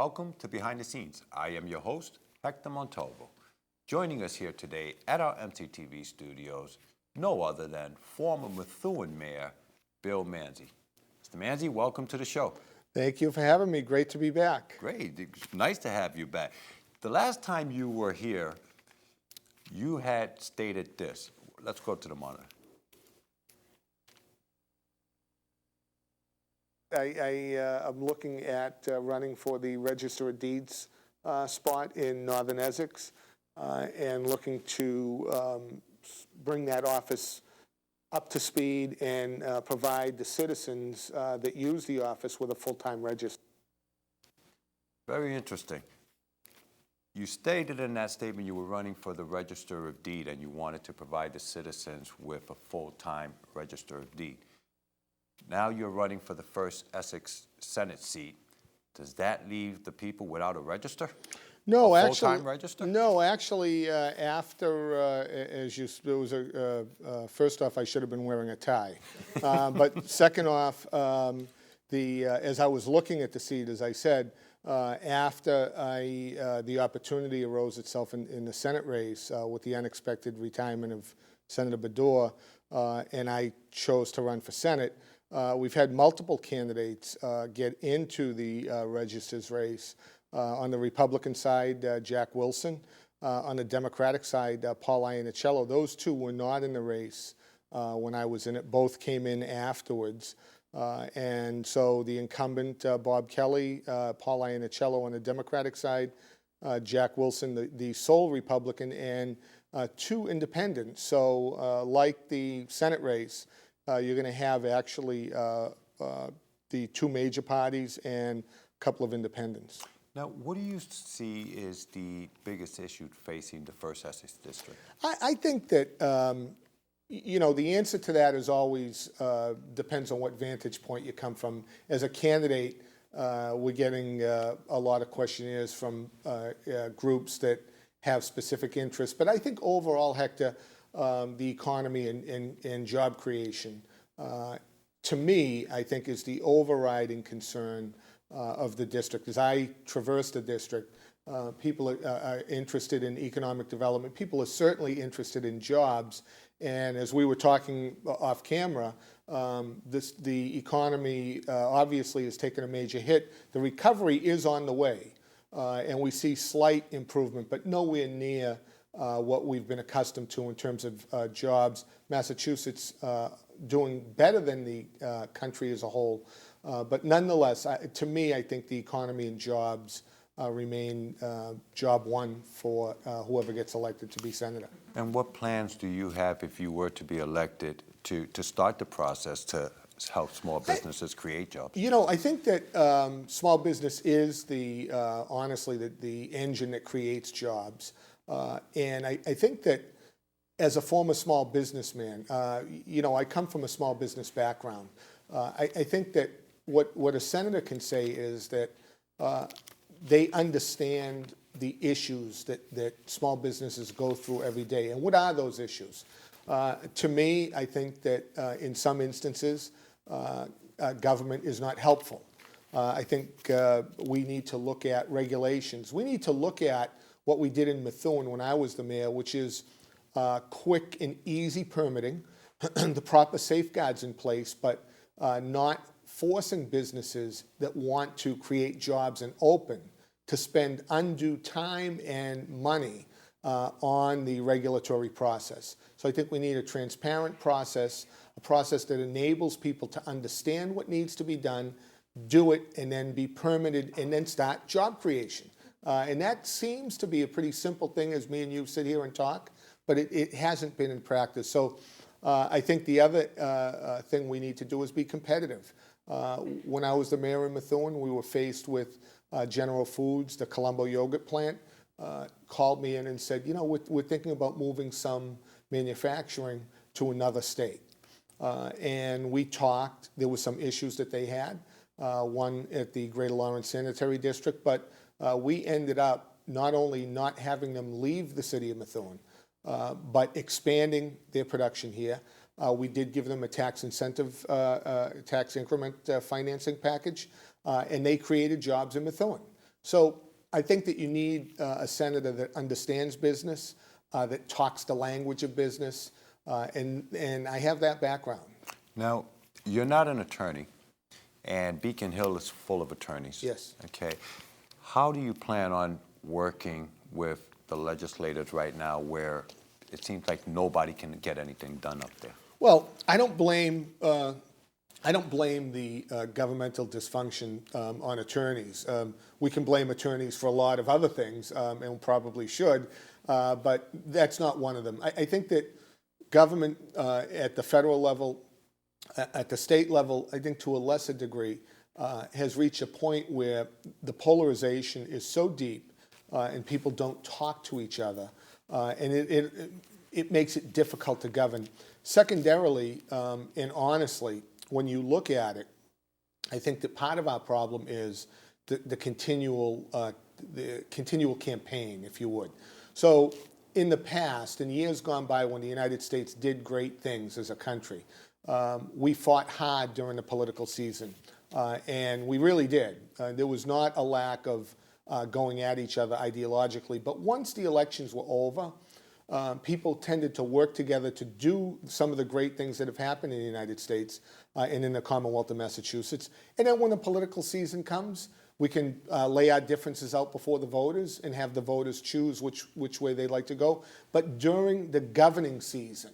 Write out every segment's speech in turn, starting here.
welcome to Behind the Scenes. I am your host, Hector Montalvo. Joining us here today at our MCTV studios, no other than former Methuen Mayor, Bill Manzi. Mr. Manzi, welcome to the show. Thank you for having me. Great to be back. Great. It's nice to have you back. The last time you were here, you had stated this. Let's go to the monitor. I'm looking at running for the Register of Deeds spot in northern Essex and looking to bring that office up to speed and provide the citizens that use the office with a full-time register. Very interesting. You stated in that statement you were running for the Register of Deed and you wanted to provide the citizens with a full-time Register of Deed. Now you're running for the first Essex Senate seat. Does that leave the people without a register? No, a full-time register? No, actually, after first off, I should have been wearing a tie. But second off, as I was looking at the seat, as I said, after the opportunity arose itself in the Senate race with the unexpected retirement of Senator Baddour, and I chose to run for Senate. We've had multiple candidates get into the register's race. On the Republican side, Jack Wilson. On the Democratic side, Paul Iannicello. Those two were not in the race when I was in it. Both came in afterwards. And so the incumbent, Bob Kelly, Paul Iannicello on the Democratic side, Jack Wilson, the sole Republican, and two independents. So like the Senate race, you're going to have actually the two major parties and a couple of independents. Now, what do you see is the biggest issue facing the first Essex district? I think that, the answer to that is always depends on what vantage point you come from. As a candidate, we're getting a lot of questionnaires from groups that have specific interests. But I think overall, Hector, the economy and job creation, to me, I think is the overriding concern of the district. As I traverse the district, people are interested in economic development. People are certainly interested in jobs. And as we were talking off camera, the economy obviously has taken a major hit. The recovery is on the way, and we see slight improvement, but nowhere near what we've been accustomed to in terms of jobs. Massachusetts doing better than the country as a whole. But nonetheless, to me, I think the economy and jobs remain job one for whoever gets elected to be senator. And what plans do you have if you were to be elected to start the process to help small businesses create jobs? I think that small business is honestly the engine that creates jobs. And I think that as a former small businessman, I come from a small business background. I think that what a senator can say is that they understand the issues that small businesses go through every day. And what are those issues? To me, I think that in some instances, government is not helpful. I think we need to look at regulations. We need to look at what we did in Methuen when I was the mayor, which is quick and easy permitting, the proper safeguards in place, but not forcing businesses that want to create jobs and open to spend undue time and money on the regulatory process. So I think we need a transparent process, a process that enables people to understand what needs to be done, do it, and then be permitted, and then start job creation. And that seems to be a pretty simple thing as me and you sit here and talk, but it hasn't been in practice. So I think the other thing we need to do is be competitive. When I was the mayor in Methuen, we were faced with General Foods, the Colombo yogurt plant, called me in and said, we're thinking about moving some manufacturing to another state. And we talked. There were some issues that they had, one at the Greater Lawrence Sanitary District, but we ended up not only not having them leave the city of Methuen, but expanding their production here. We did give them a tax incentive, tax increment financing package, and they created jobs in Methuen. So I think that you need a senator that understands business, that talks the language of business, and I have that background. Now, you're not an attorney, and Beacon Hill is full of attorneys. Yes. Okay. How do you plan on working with the legislators right now where it seems like nobody can get anything done up there? Well, I don't blame the governmental dysfunction on attorneys. We can blame attorneys for a lot of other things, and probably should, but that's not one of them. I think that government at the federal level, at the state level, I think to a lesser degree, has reached a point where the polarization is so deep and people don't talk to each other, and it makes it difficult to govern. Secondarily, and honestly, when you look at it, I think that part of our problem is the continual campaign, if you would. So in the past, in years gone by when the United States did great things as a country, we fought hard during the political season, and we really did. There was not a lack of going at each other ideologically, but once the elections were over, people tended to work together to do some of the great things that have happened in the United States and in the Commonwealth of Massachusetts. And then when the political season comes, we can lay our differences out before the voters and have the voters choose which way they'd like to go. But during the governing season,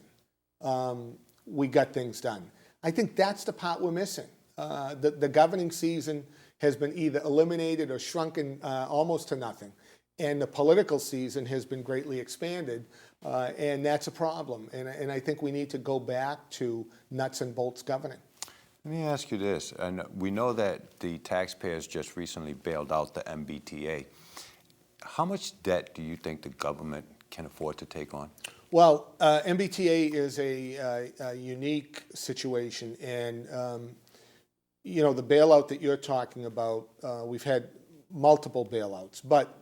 we got things done. I think that's the part we're missing. The governing season has been either eliminated or shrunken almost to nothing. And the political season has been greatly expanded, and that's a problem. And I think we need to go back to nuts and bolts governing. Let me ask you this, and we know that the taxpayers just recently bailed out the MBTA. How much debt do you think the government can afford to take on? Well, MBTA is a unique situation, and you know, the bailout that you're talking about, we've had multiple bailouts, but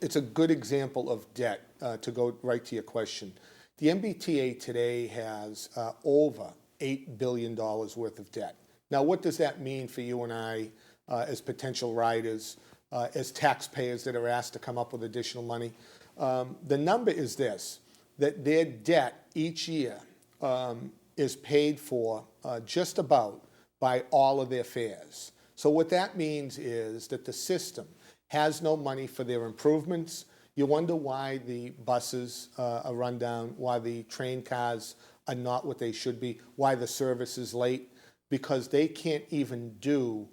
it's a good example of debt, to go right to your question. The MBTA today has over $8 billion worth of debt. Now, what does that mean for you and I as potential riders, as taxpayers that are asked to come up with additional money? The number is this, that their debt each year is paid for just about by all of their fares. So what that means is that the system has no money for their improvements. You wonder why the buses are run down, why the train cars are not what they should be, why the service is late, because they can't even do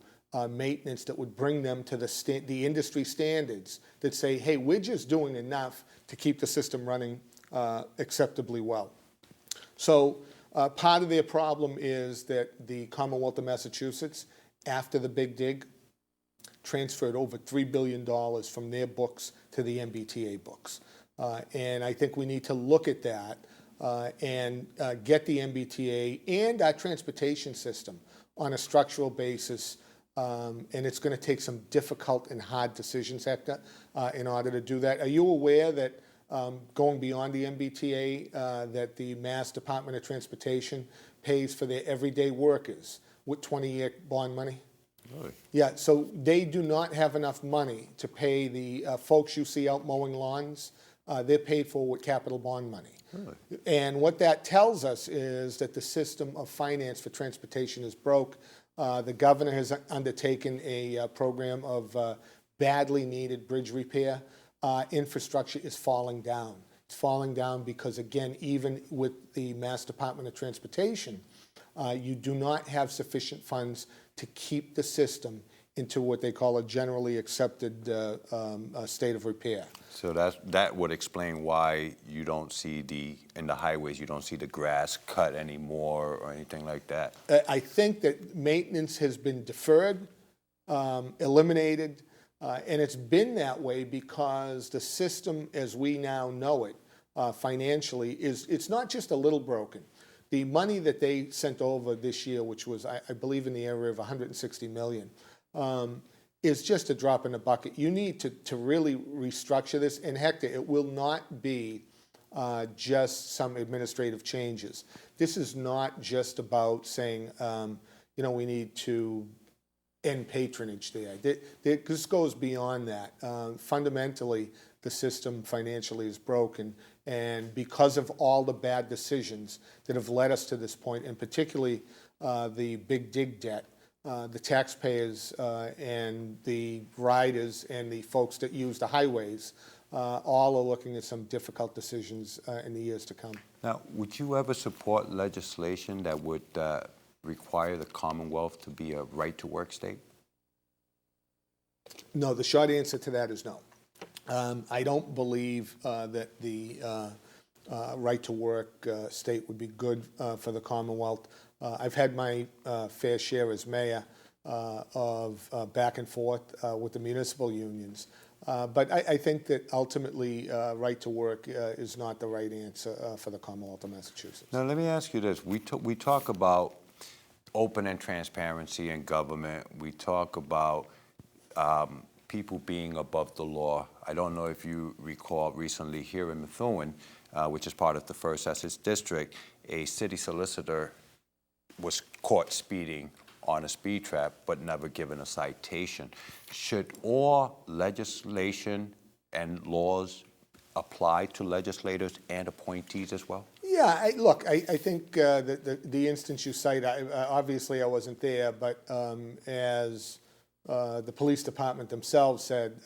maintenance that would bring them to the industry standards that say, hey, we're just doing enough to keep the system running acceptably well. So part of their problem is that the Commonwealth of Massachusetts, after the big dig, transferred over $3 billion from their books to the MBTA books. And I think we need to look at that and get the MBTA and our transportation system on a structural basis. And it's going to take some difficult and hard decisions, Hector, in order to do that. Are you aware that going beyond the MBTA, that the Mass Department of Transportation pays for their everyday workers with 20-year bond money? Really? Yeah, so they do not have enough money to pay the folks you see out mowing lawns. They're paid for with capital bond money. Really? And what that tells us is that the system of finance for transportation is broke. The governor has undertaken a program of badly needed bridge repair. Infrastructure is falling down. It's falling down because, again, even with the Mass Department of Transportation, you do not have sufficient funds to keep the system into what they call a generally accepted state of repair. So that would explain why you don't see in the highways, you don't see the grass cut anymore or anything like that. I think that maintenance has been deferred, eliminated, and it's been that way because the system as we now know it financially it's not just a little broken. The money that they sent over this year, which was, I believe, in the area of $160 million, is just a drop in the bucket. You need to really restructure this. And Hector, it will not be just some administrative changes. This is not just about saying, you know, we need to and patronage there. This goes beyond that. Fundamentally, the system financially is broken, and because of all the bad decisions that have led us to this point, and particularly the big dig debt, the taxpayers and the riders and the folks that use the highways all are looking at some difficult decisions in the years to come. Now, would you ever support legislation that would require the Commonwealth to be a right-to-work state? No, the short answer to that is no. I don't believe that the right-to-work state would be good for the Commonwealth. I've had my fair share as mayor of back and forth with the municipal unions. But I think that ultimately right-to-work is not the right answer for the Commonwealth of Massachusetts. Now, let me ask you this. We talk about open and transparency in government. We talk about people being above the law. I don't know if you recall recently here in Methuen, which is part of the 1st Essex District, a city solicitor was caught speeding on a speed trap but never given a citation. Should all legislation and laws apply to legislators and appointees as well? Yeah, look, I think the instance you cite, obviously I wasn't there, but as the police department themselves said,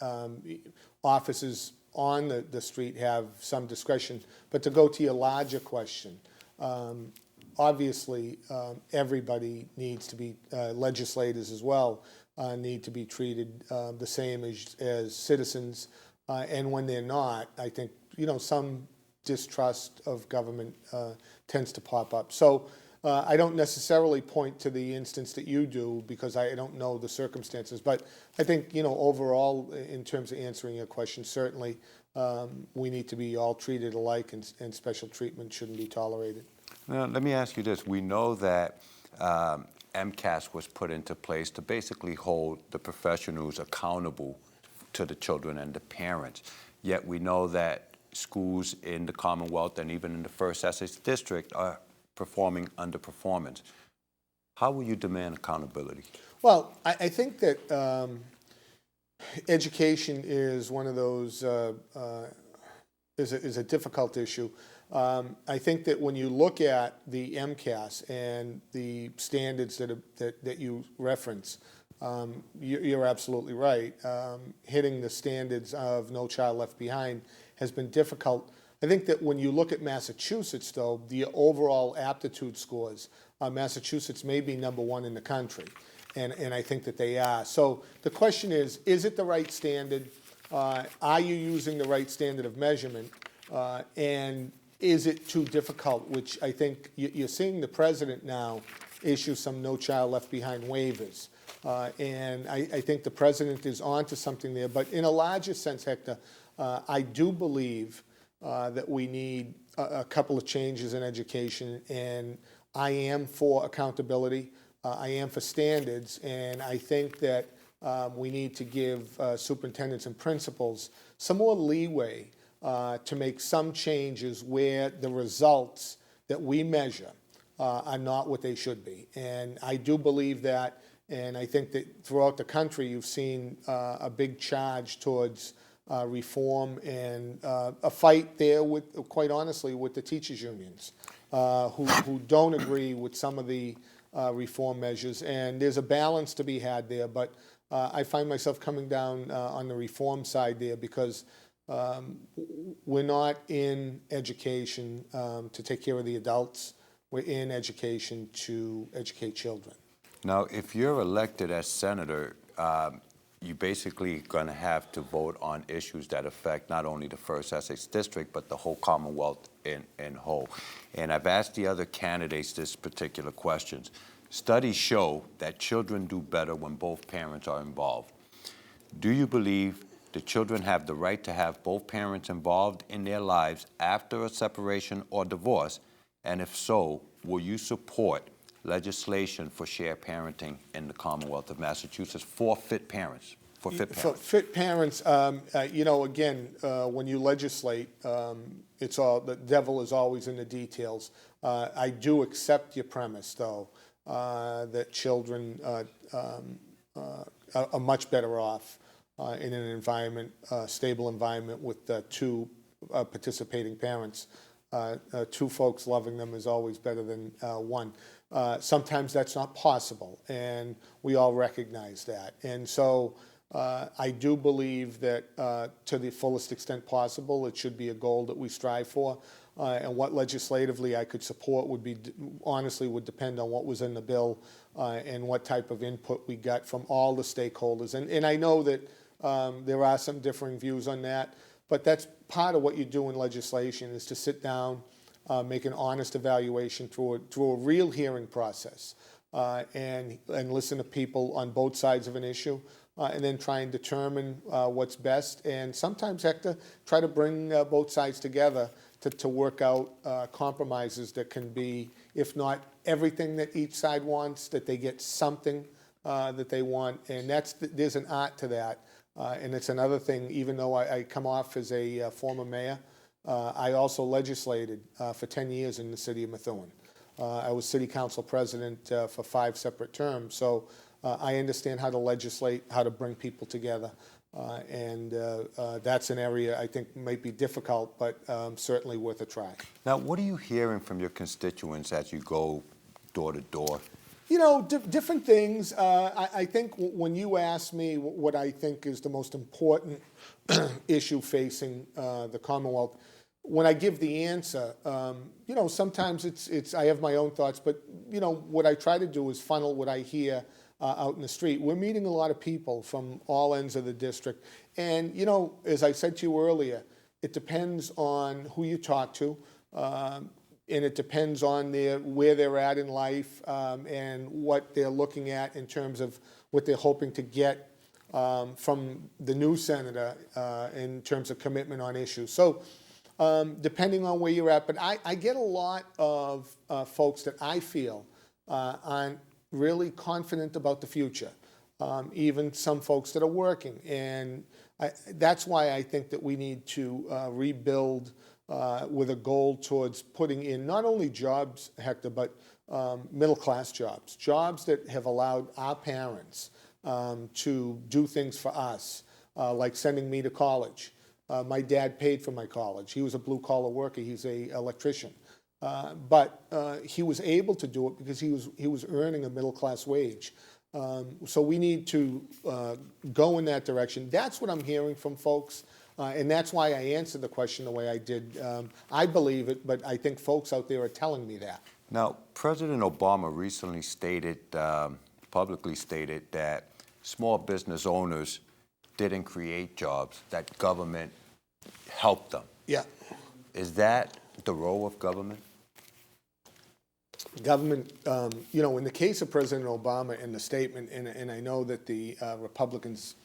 officers on the street have some discretion. But to go to your larger question, obviously everybody needs to be, legislators as well, need to be treated the same as citizens. And when they're not, I think, some distrust of government tends to pop up. So I don't necessarily point to the instance that you do because I don't know the circumstances. But I think, overall, in terms of answering your question, certainly we need to be all treated alike, and special treatment shouldn't be tolerated. Now, let me ask you this. We know that MCAS was put into place to basically hold the professionals accountable to the children and the parents. Yet we know that schools in the Commonwealth and even in the 1st Essex District are performing underperformance. How will you demand accountability? Well, I think that education is one of those, is a difficult issue. I think that when you look at the MCAS and the standards that you reference, you're absolutely right. Hitting the standards of No Child Left Behind has been difficult. I think that when you look at Massachusetts, though, the overall aptitude scores, Massachusetts may be #1 in the country, and I think that they are. So the question is it the right standard? Are you using the right standard of measurement? And is it too difficult, which I think you're seeing the president now issue some No Child Left Behind waivers. And I think the president is onto something there. But in a larger sense, Hector, I do believe that we need a couple of changes in education, and I am for accountability. I am for standards, and I think that we need to give superintendents and principals some more leeway to make some changes where the results that we measure are not what they should be. And I do believe that, and I think that throughout the country you've seen a big charge towards reform and a fight there with, quite honestly, with the teachers' unions who don't agree with some of the reform measures. And there's a balance to be had there, but I find myself coming down on the reform side there because we're not in education to take care of the adults. We're in education to educate children. Now, if you're elected as senator, you're basically going to have to vote on issues that affect not only the 1st Essex District, but the whole Commonwealth in whole. And I've asked the other candidates this particular questions. Studies show that children do better when both parents are involved. Do you believe the children have the right to have both parents involved in their lives after a separation or divorce? And if so, will you support legislation for shared parenting in the Commonwealth of Massachusetts for fit parents? For fit parents, again, when you legislate, it's all, the devil is always in the details. I do accept your premise, though, that children are much better off in an environment, stable environment with two participating parents. Two folks loving them is always better than one. Sometimes that's not possible, and we all recognize that. And so I do believe that to the fullest extent possible, it should be a goal that we strive for. And what legislatively I could support would be, honestly, would depend on what was in the bill and what type of input we got from all the stakeholders. And I know that there are some differing views on that, but that's part of what you do in legislation, is to sit down, make an honest evaluation through a real hearing process, and listen to people on both sides of an issue, and then try and determine what's best. And sometimes, Hector, try to bring both sides together to work out compromises that can be, if not everything that each side wants, that they get something that they want. And there's an art to that. And it's another thing, even though I come off as a former mayor, I also legislated for 10 years in the city of Methuen. I was city council president for 5 separate terms. So I understand how to legislate, how to bring people together. And that's an area I think might be difficult, but certainly worth a try. Now, what are you hearing from your constituents as you go door to door? You know, different things. I think when you ask me what I think is the most important issue facing the Commonwealth, when I give the answer, you know, sometimes it's I have my own thoughts, but, you know, what I try to do is funnel what I hear out in the street. We're meeting a lot of people from all ends of the district. And, you know, as I said to you earlier, it depends on who you talk to. And it depends on where they're at in life and what they're looking at in terms of what they're hoping to get from the new senator in terms of commitment on issues. So depending on where you're at, but I get a lot of folks that I feel aren't really confident about the future, even some folks that are working. And that's why I think that we need to rebuild with a goal towards putting in not only jobs, Hector, but middle-class jobs, jobs that have allowed our parents to do things for us, like sending me to college. My dad paid for my college. He was a blue-collar worker. He's an electrician. But he was able to do it because he was earning a middle-class wage. So we need to go in that direction. That's what I'm hearing from folks. And that's why I answered the question the way I did. I believe it, but I think folks out there are telling me that. Now, President Obama recently publicly stated that small business owners didn't create jobs, that government helped them. Yeah. Is that the role of government? Government, you know, in the case of President Obama and the statement, and I know that the Republicans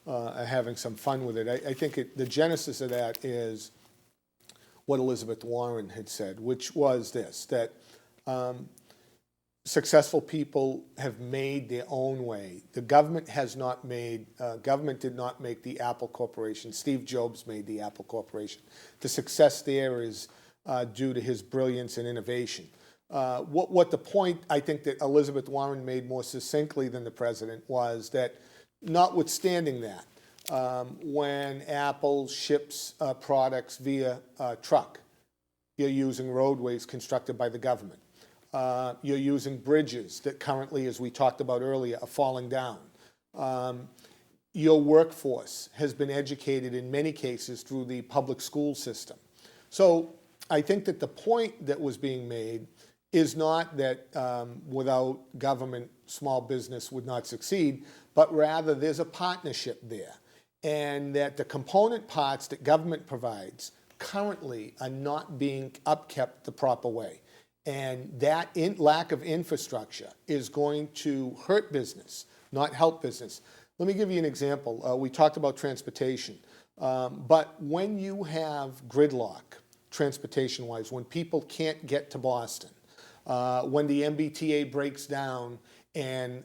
are having some fun with it. I think the genesis of that is what Elizabeth Warren had said, which was this, that successful people have made their own way. The government has not made, government did not make the Apple Corporation. Steve Jobs made the Apple Corporation. The success there is due to his brilliance and innovation. What the point I think that Elizabeth Warren made more succinctly than the president was that, notwithstanding that, when Apple ships products via truck, you're using roadways constructed by the government. You're using bridges that currently, as we talked about earlier, are falling down. Your workforce has been educated in many cases through the public school system. So I think that the point that was being made is not that without government, small business would not succeed, but rather there's a partnership there. And that the component parts that government provides currently are not being upkept the proper way. And that lack of infrastructure is going to hurt business, not help business. Let me give you an example. We talked about transportation. But when you have gridlock, transportation-wise, when people can't get to Boston, when the MBTA breaks down and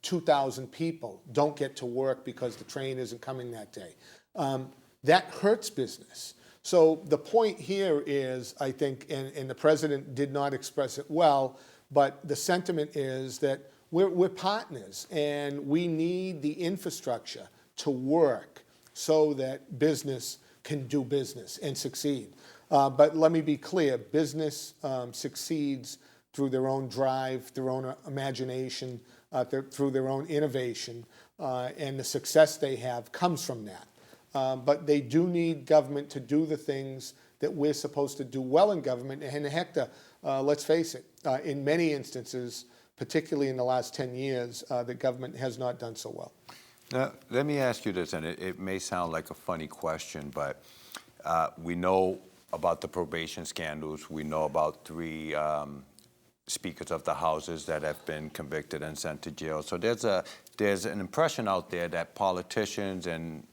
2,000 people don't get to work because the train isn't coming that day, that hurts business. So the point here is, I think, and the president did not express it well, but the sentiment is that we're partners, and we need the infrastructure to work so that business can do business and succeed. But let me be clear, business succeeds through their own drive, their own imagination, through their own innovation, and the success they have comes from that. But they do need government to do the things that we're supposed to do well in government. And Hector, let's face it, in many instances, particularly in the last 10 years, the government has not done so well. Now, let me ask you this, and it may sound like a funny question, but we know about the probation scandals. We know about 3 speakers of the houses that have been convicted and sent to jail. So there's an impression out there that politicians and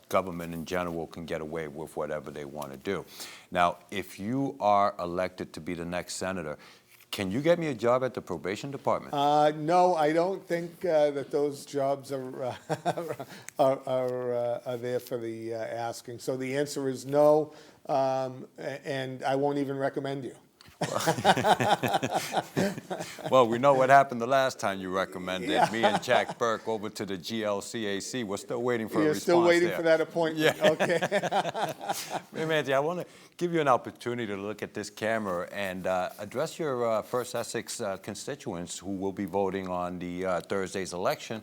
government in general can get away with whatever they want to do. Now, if you are elected to be the next senator, can you get me a job at the probation department? No, I don't think that those jobs are there for the asking. So the answer is no, and I won't even recommend you. Well, we know what happened the last time you recommended me and Jack Burke over to the GLCAC. We're still waiting for a response. You're still waiting there. for that appointment. Yeah. Okay. Hey, Manzi, I want to give you an opportunity to look at this camera and address your First Essex constituents who will be voting on the Thursday's election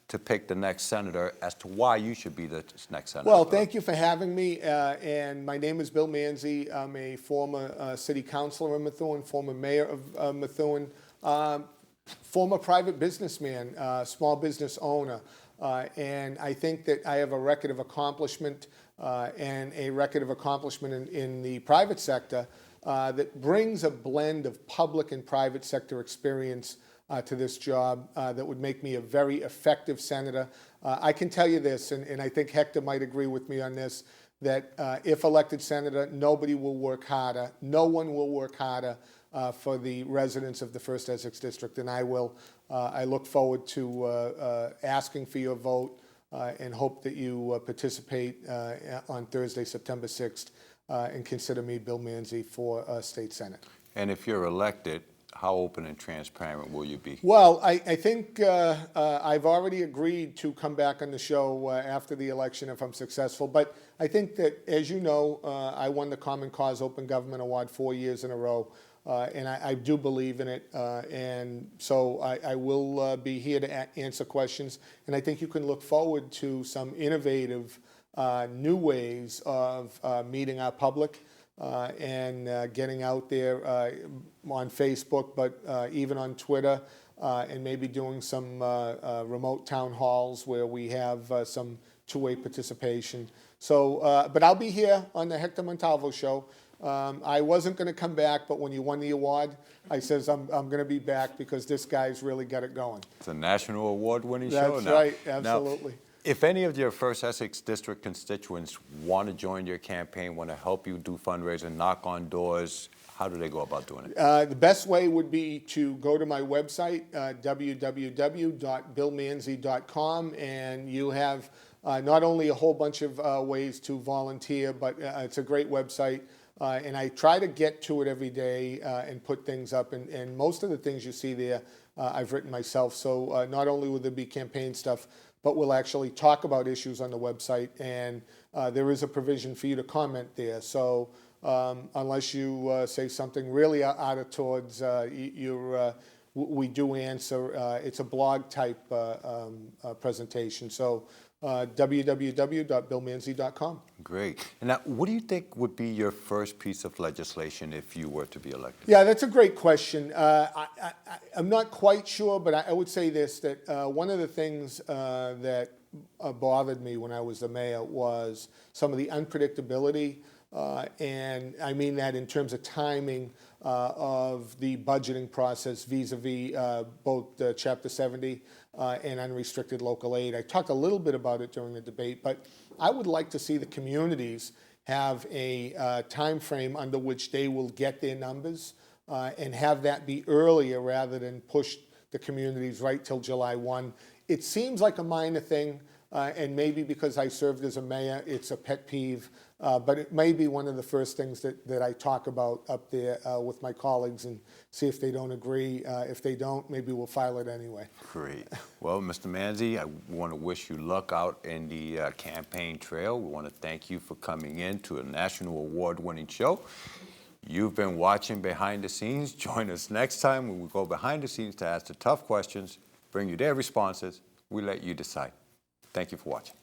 to pick the next senator as to why you should be the next senator. Well, thank you for having me. And my name is Bill Manzi. I'm a former city councilor in Methuen, former mayor of Methuen, former private businessman, small business owner. And I think that I have a record of accomplishment and a record of accomplishment in the private sector that brings a blend of public and private sector experience to this job that would make me a very effective senator. I can tell you this, and I think Hector might agree with me on this, that if elected senator, nobody will work harder. No one will work harder for the residents of the 1st Essex District than I will. I look forward to asking for your vote and hope that you participate on Thursday, September 6th, and consider me, Bill Manzi, for State Senate. And if you're elected, how open and transparent will you be? Well, I think I've already agreed to come back on the show after the election if I'm successful. But I think that, as you know, I won the Common Cause Open Government Award 4 years in a row. And I do believe in it. And so I will be here to answer questions. And I think you can look forward to some innovative new ways of meeting our public. And getting out there on Facebook, but even on Twitter, and maybe doing some remote town halls where we have some two-way participation. So, but I'll be here on the Hector Montalvo show. I wasn't going to come back, but when you won the award, I says I'm going to be back because this guy's really got it going. It's a national award-winning show now. That's right, absolutely. Now, if any of your First Essex District constituents want to join your campaign, want to help you do fundraising, knock on doors, how do they go about doing it? The best way would be to go to my website, www.billmanzi.com, and you have not only a whole bunch of ways to volunteer, but it's a great website. And I try to get to it every day and put things up. And most of the things you see there, I've written myself. So not only will there be campaign stuff, but we'll actually talk about issues on the website, and there is a provision for you to comment there. So unless you say something really out of towards, we do answer. It's a blog type presentation. So www.billmanzi.com. Great. And now, what do you think would be your first piece of legislation if you were to be elected? Yeah, that's a great question. I'm not quite sure, but I would say this, that one of the things that bothered me when I was the mayor was some of the unpredictability, and I mean that in terms of timing of the budgeting process vis-a-vis both Chapter 70 and unrestricted local aid. I talked a little bit about it during the debate, but I would like to see the communities have a time frame under which they will get their numbers and have that be earlier rather than push the communities right till July 1. It seems like a minor thing, And maybe because I served as a mayor, it's a pet peeve. But it may be one of the first things that I talk about up there with my colleagues and see if they don't agree. If they don't, maybe we'll file it anyway. Great. Well, Mr. Manzi, I want to wish you luck out in the campaign trail. We want to thank you for coming in to a national award-winning show. You've been watching Behind the Scenes. Join us next time when we go behind the scenes to ask the tough questions, bring you their responses. We let you decide. Thank you for watching.